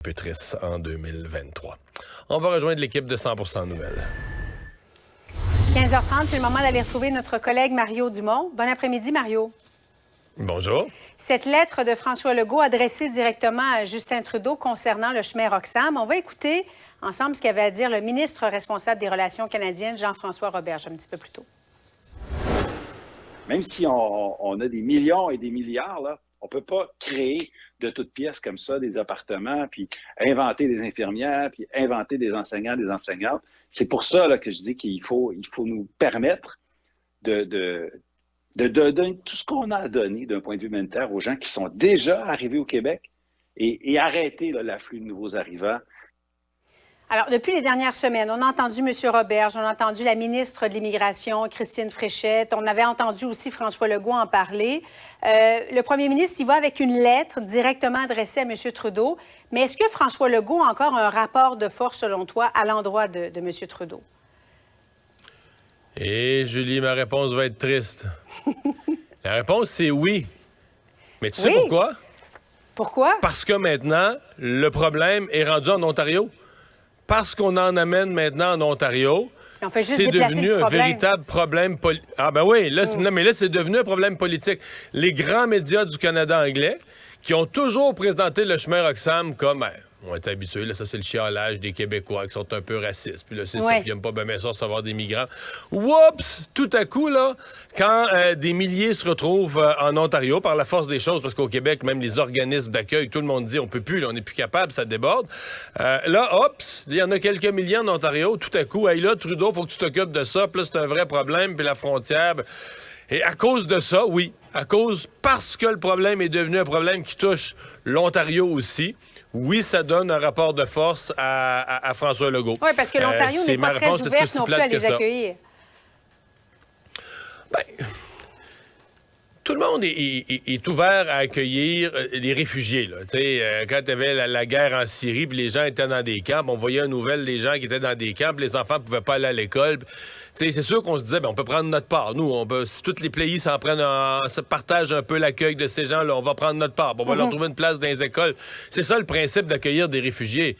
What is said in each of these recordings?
Pétrice en 2023. On va rejoindre l'équipe de 100% Nouvelles. 15h30, c'est le moment d'aller retrouver notre collègue Mario Dumont. Bon après-midi, Mario. Bonjour. Cette lettre de François Legault adressée directement à Justin Trudeau concernant le chemin Roxham. On va écouter ensemble ce qu'avait à dire le ministre responsable des Relations canadiennes, Jean-François Roberge, un petit peu plus tôt. Même si on a des millions et des milliards, là, on ne peut pas créer de toutes pièces comme ça des appartements, puis inventer des infirmières, puis inventer des enseignants, des enseignantes. C'est pour ça là, que je dis qu'il faut nous permettre de donner tout ce qu'on a à donner d'un point de vue humanitaire aux gens qui sont déjà arrivés au Québec et arrêter là, l'afflux de nouveaux arrivants. Alors, depuis les dernières semaines, on a entendu M. Roberge, on a entendu la ministre de l'Immigration, Christine Fréchette, on avait entendu aussi François Legault en parler. Le premier ministre, il va avec une lettre directement adressée à M. Trudeau. Mais est-ce que François Legault a encore un rapport de force, selon toi, à l'endroit de M. Trudeau? Et Julie, ma réponse va être triste. La réponse, c'est oui. Mais tu sais pourquoi? Pourquoi? Parce que maintenant, le problème est rendu en Ontario. Parce qu'on en amène maintenant en Ontario, c'est devenu un véritable problème politique. Ah ben oui, là, non, mais là, c'est devenu un problème politique. Les grands médias du Canada anglais, qui ont toujours présenté le chemin Roxham comme... on est habitués, là, ça c'est le chialage des Québécois qui sont un peu racistes. Puis là, c'est ça, puis ils n'aiment pas bien ça recevoir des migrants. Oups! Tout à coup, là, quand des milliers se retrouvent en Ontario par la force des choses, parce qu'au Québec, même les organismes d'accueil, tout le monde dit on peut plus, là, on n'est plus capable, ça déborde. Là, il y en a quelques milliers en Ontario. Tout à coup, hey là, Trudeau, faut que tu t'occupes de ça. Puis là, c'est un vrai problème. Puis la frontière... Et à cause de ça, oui, parce que le problème est devenu un problème qui touche l'Ontario aussi, oui, ça donne un rapport de force à François Legault. Oui, parce que l'Ontario n'est pas très ouverte non plus à les accueillir. Ben, tout le monde est ouvert à accueillir les réfugiés. Là. Quand il y avait la guerre en Syrie, puis les gens étaient dans des camps, on voyait une nouvelle des gens qui étaient dans des camps, puis les enfants ne pouvaient pas aller à l'école. C'est sûr qu'on se disait, on peut prendre notre part. Nous, si tous les pays se partagent un peu l'accueil de ces gens-là, on va prendre notre part. On va leur trouver une place dans les écoles. C'est ça le principe d'accueillir des réfugiés.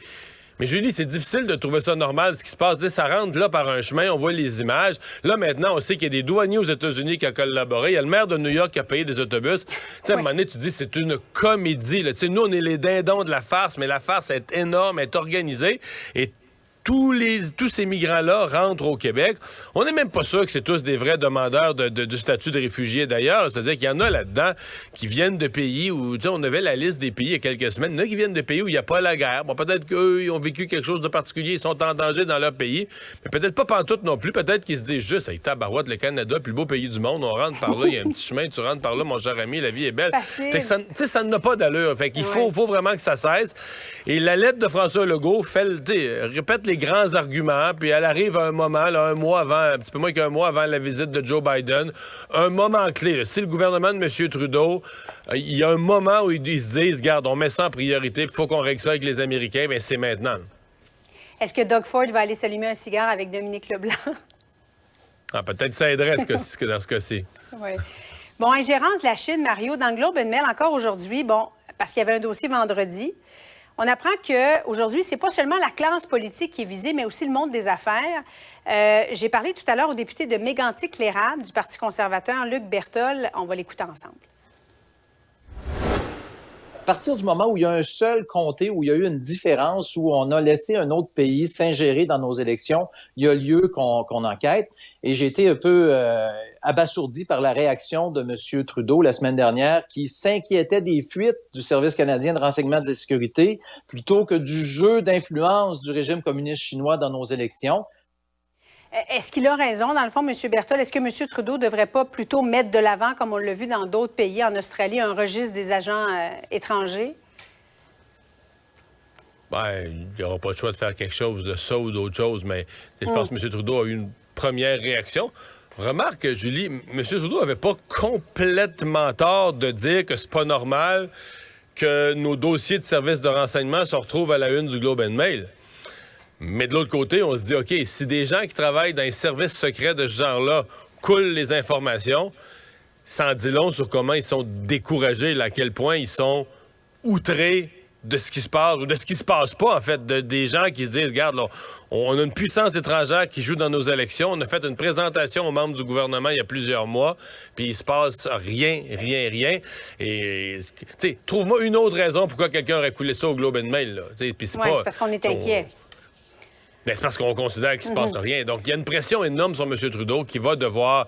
Mais Julie, c'est difficile de trouver ça normal, ce qui se passe. Ça rentre là par un chemin, on voit les images. Là, maintenant, on sait qu'il y a des douaniers aux États-Unis qui ont collaboré. Il y a le maire de New York qui a payé des autobus. À un moment donné, tu dis, c'est une comédie. Là. Nous, on est les dindons de la farce, mais la farce est énorme, est organisée. Et tous ces migrants-là rentrent au Québec. On n'est même pas sûr que c'est tous des vrais demandeurs du statut de réfugié d'ailleurs. C'est-à-dire qu'il y en a là-dedans qui viennent de pays où, on avait la liste des pays il y a quelques semaines. Il y en a qui viennent de pays où il n'y a pas la guerre. Bon, peut-être qu'eux, ils ont vécu quelque chose de particulier, ils sont en danger dans leur pays. Mais peut-être pas pantoute non plus. Peut-être qu'ils se disent juste, hey, tabarouette, le Canada, plus beau pays du monde, on rentre par là, il y a un petit chemin, tu rentres par là, mon cher ami, la vie est belle. Fait que ça n'a pas d'allure. Fait qu'il faut vraiment que ça cesse. Et la lettre de François Legault répète les grands arguments, puis elle arrive à un moment, là, un mois avant, un petit peu moins qu'un mois avant la visite de Joe Biden, un moment clé. Là. Si le gouvernement de M. Trudeau, il y a un moment où ils se disent, regarde, on met ça en priorité, il faut qu'on règle ça avec les Américains, bien c'est maintenant. Est-ce que Doug Ford va aller s'allumer un cigare avec Dominique Leblanc? Peut-être ça aiderait dans ce cas-ci. Oui. Bon, ingérence de la Chine, Mario, dans le Globe and Mail, encore aujourd'hui, parce qu'il y avait un dossier vendredi, on apprend qu'aujourd'hui, c'est pas seulement la classe politique qui est visée, mais aussi le monde des affaires. J'ai parlé tout à l'heure au député de Mégantic-L'Érable du Parti conservateur, Luc Berthold. On va l'écouter ensemble. À partir du moment où il y a un seul comté, où il y a eu une différence, où on a laissé un autre pays s'ingérer dans nos élections, il y a lieu qu'on enquête. Et j'ai été un peu abasourdi par la réaction de M. Trudeau la semaine dernière, qui s'inquiétait des fuites du Service canadien de renseignement de la sécurité plutôt que du jeu d'influence du régime communiste chinois dans nos élections. Est-ce qu'il a raison, dans le fond, M. Berthold? Est-ce que M. Trudeau ne devrait pas plutôt mettre de l'avant, comme on l'a vu dans d'autres pays, en Australie, un registre des agents étrangers? Il n'y aura pas le choix de faire quelque chose de ça ou d'autre chose, mais je pense que M. Trudeau a eu une première réaction. Remarque, Julie, M. Trudeau n'avait pas complètement tort de dire que c'est pas normal que nos dossiers de services de renseignement se retrouvent à la une du Globe and Mail. Mais de l'autre côté, on se dit, OK, si des gens qui travaillent dans les services secrets de ce genre-là coulent les informations, ça en dit long sur comment ils sont découragés, là, à quel point ils sont outrés de ce qui se passe ou de ce qui se passe pas, en fait, des gens qui se disent, regarde, là, on a une puissance étrangère qui joue dans nos élections. On a fait une présentation aux membres du gouvernement il y a plusieurs mois, puis il se passe rien. Et, tu sais, trouve-moi une autre raison pourquoi quelqu'un aurait coulé ça au Globe and Mail, là. Puis c'est parce qu'on est inquiet. Ben, c'est parce qu'on considère qu'il ne se passe rien. Donc, il y a une pression énorme sur M. Trudeau qui va devoir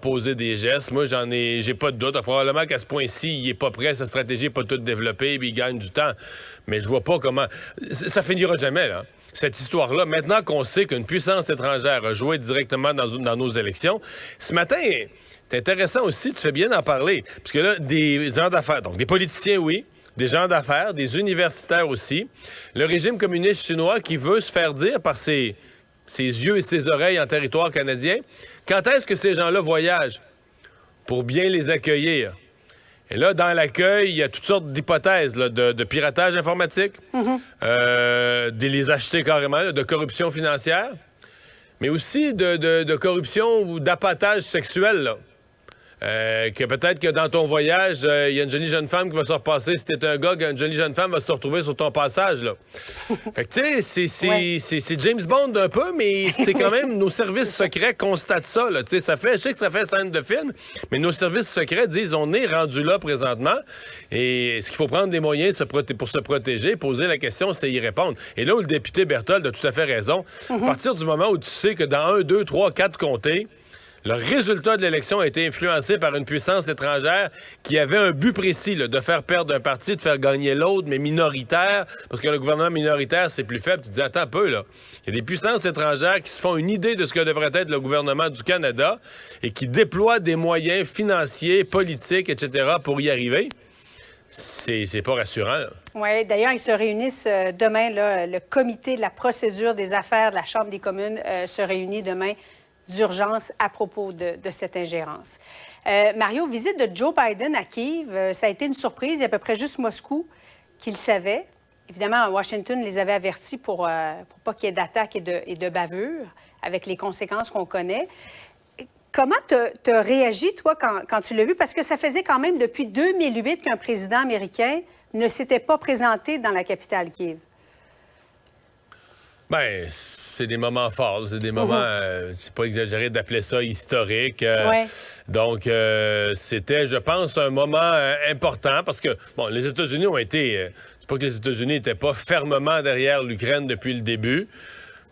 poser des gestes. Moi, j'ai pas de doute. Probablement qu'à ce point-ci, il n'est pas prêt, sa stratégie n'est pas toute développée, puis il gagne du temps. Mais je vois pas comment... Ça finira jamais, là. Cette histoire-là, maintenant qu'on sait qu'une puissance étrangère a joué directement dans nos élections, ce matin, c'est intéressant aussi, tu fais bien d'en parler, parce que là, des gens d'affaires, donc des politiciens, oui, des gens d'affaires, des universitaires aussi. Le régime communiste chinois qui veut se faire dire par ses yeux et ses oreilles en territoire canadien, quand est-ce que ces gens-là voyagent pour bien les accueillir? Et là, dans l'accueil, il y a toutes sortes d'hypothèses là, de piratage informatique, de les acheter carrément, là, de corruption financière, mais aussi de corruption ou d'appâtage sexuel, là. Que peut-être que dans ton voyage, il y a une jolie jeune femme qui va se repasser. Si t'es un gars, une jolie jeune femme va se retrouver sur ton passage, là. Fait que, tu sais, c'est James Bond un peu, mais c'est quand même nos services secrets constatent ça, là. Tu sais, je sais que ça fait scène de film, mais nos services secrets disent on est rendu là présentement. Et est-ce qu'il faut prendre des moyens pour se protéger? Poser la question, c'est y répondre. Et là où le député Berthold a tout à fait raison, à partir du moment où tu sais que dans 1, 2, 3, 4 comtés, le résultat de l'élection a été influencé par une puissance étrangère qui avait un but précis, là, de faire perdre un parti, de faire gagner l'autre, mais minoritaire, parce que le gouvernement minoritaire, c'est plus faible. Tu te dis, attends un peu, là. Il y a des puissances étrangères qui se font une idée de ce que devrait être le gouvernement du Canada et qui déploient des moyens financiers, politiques, etc. pour y arriver. C'est pas rassurant, là. Oui, d'ailleurs, ils se réunissent demain, là, le comité de la procédure des affaires de la Chambre des communes se réunit demain d'urgence à propos de cette ingérence. Mario, visite de Joe Biden à Kiev, ça a été une surprise. Il y a à peu près juste Moscou qui le savait. Évidemment, Washington les avait avertis pour pas qu'il y ait d'attaque et de bavure, avec les conséquences qu'on connaît. Comment t'as réagi, toi, quand tu l'as vu? Parce que ça faisait quand même depuis 2008 qu'un président américain ne s'était pas présenté dans la capitale Kiev. Ben, c'est des moments forts. C'est des moments, c'est pas exagéré d'appeler ça historique. Donc, c'était, je pense, un moment important parce que, bon, les États-Unis ont été... c'est pas que les États-Unis n'étaient pas fermement derrière l'Ukraine depuis le début,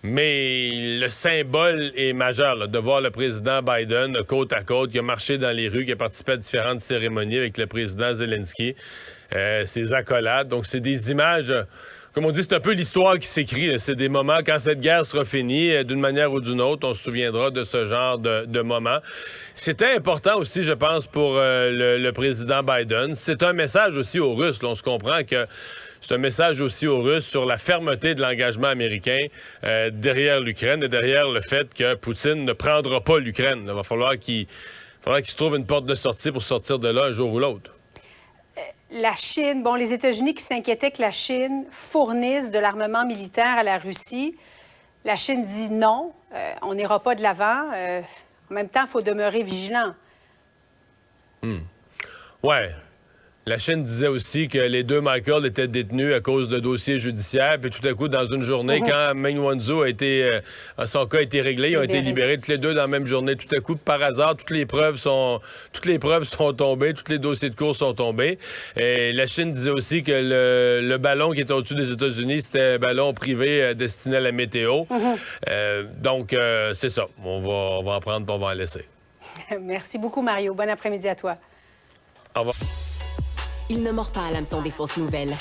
mais le symbole est majeur, là, de voir le président Biden côte à côte, qui a marché dans les rues, qui a participé à différentes cérémonies avec le président Zelensky, ses accolades. Donc, c'est des images... Comme on dit, c'est un peu l'histoire qui s'écrit. Là. C'est des moments, quand cette guerre sera finie, d'une manière ou d'une autre, on se souviendra de ce genre de moments. C'était important aussi, je pense, pour le président Biden. C'est un message aussi aux Russes. Là. On se comprend que c'est un message aussi aux Russes sur la fermeté de l'engagement américain derrière l'Ukraine et derrière le fait que Poutine ne prendra pas l'Ukraine. Il va falloir qu'il se trouve une porte de sortie pour sortir de là un jour ou l'autre. La Chine, bon, les États-Unis qui s'inquiétaient que la Chine fournisse de l'armement militaire à la Russie. La Chine dit non, on n'ira pas de l'avant. En même temps, il faut demeurer vigilant. Ouais. La Chine disait aussi que les deux Michael étaient détenus à cause de dossiers judiciaires. Puis tout à coup, dans une journée, quand Meng Wanzhou son cas a été réglé, ils ont été libérés tous les deux dans la même journée. Tout à coup, par hasard, toutes les preuves sont tombées, tous les dossiers de cours sont tombés. Et la Chine disait aussi que le ballon qui était au-dessus des États-Unis, c'était un ballon privé destiné à la météo. Donc, c'est ça. On va en prendre, puis on va en laisser. Merci beaucoup, Mario. Bon après-midi à toi. Au revoir. Il ne mord pas à l'hameçon des fausses nouvelles.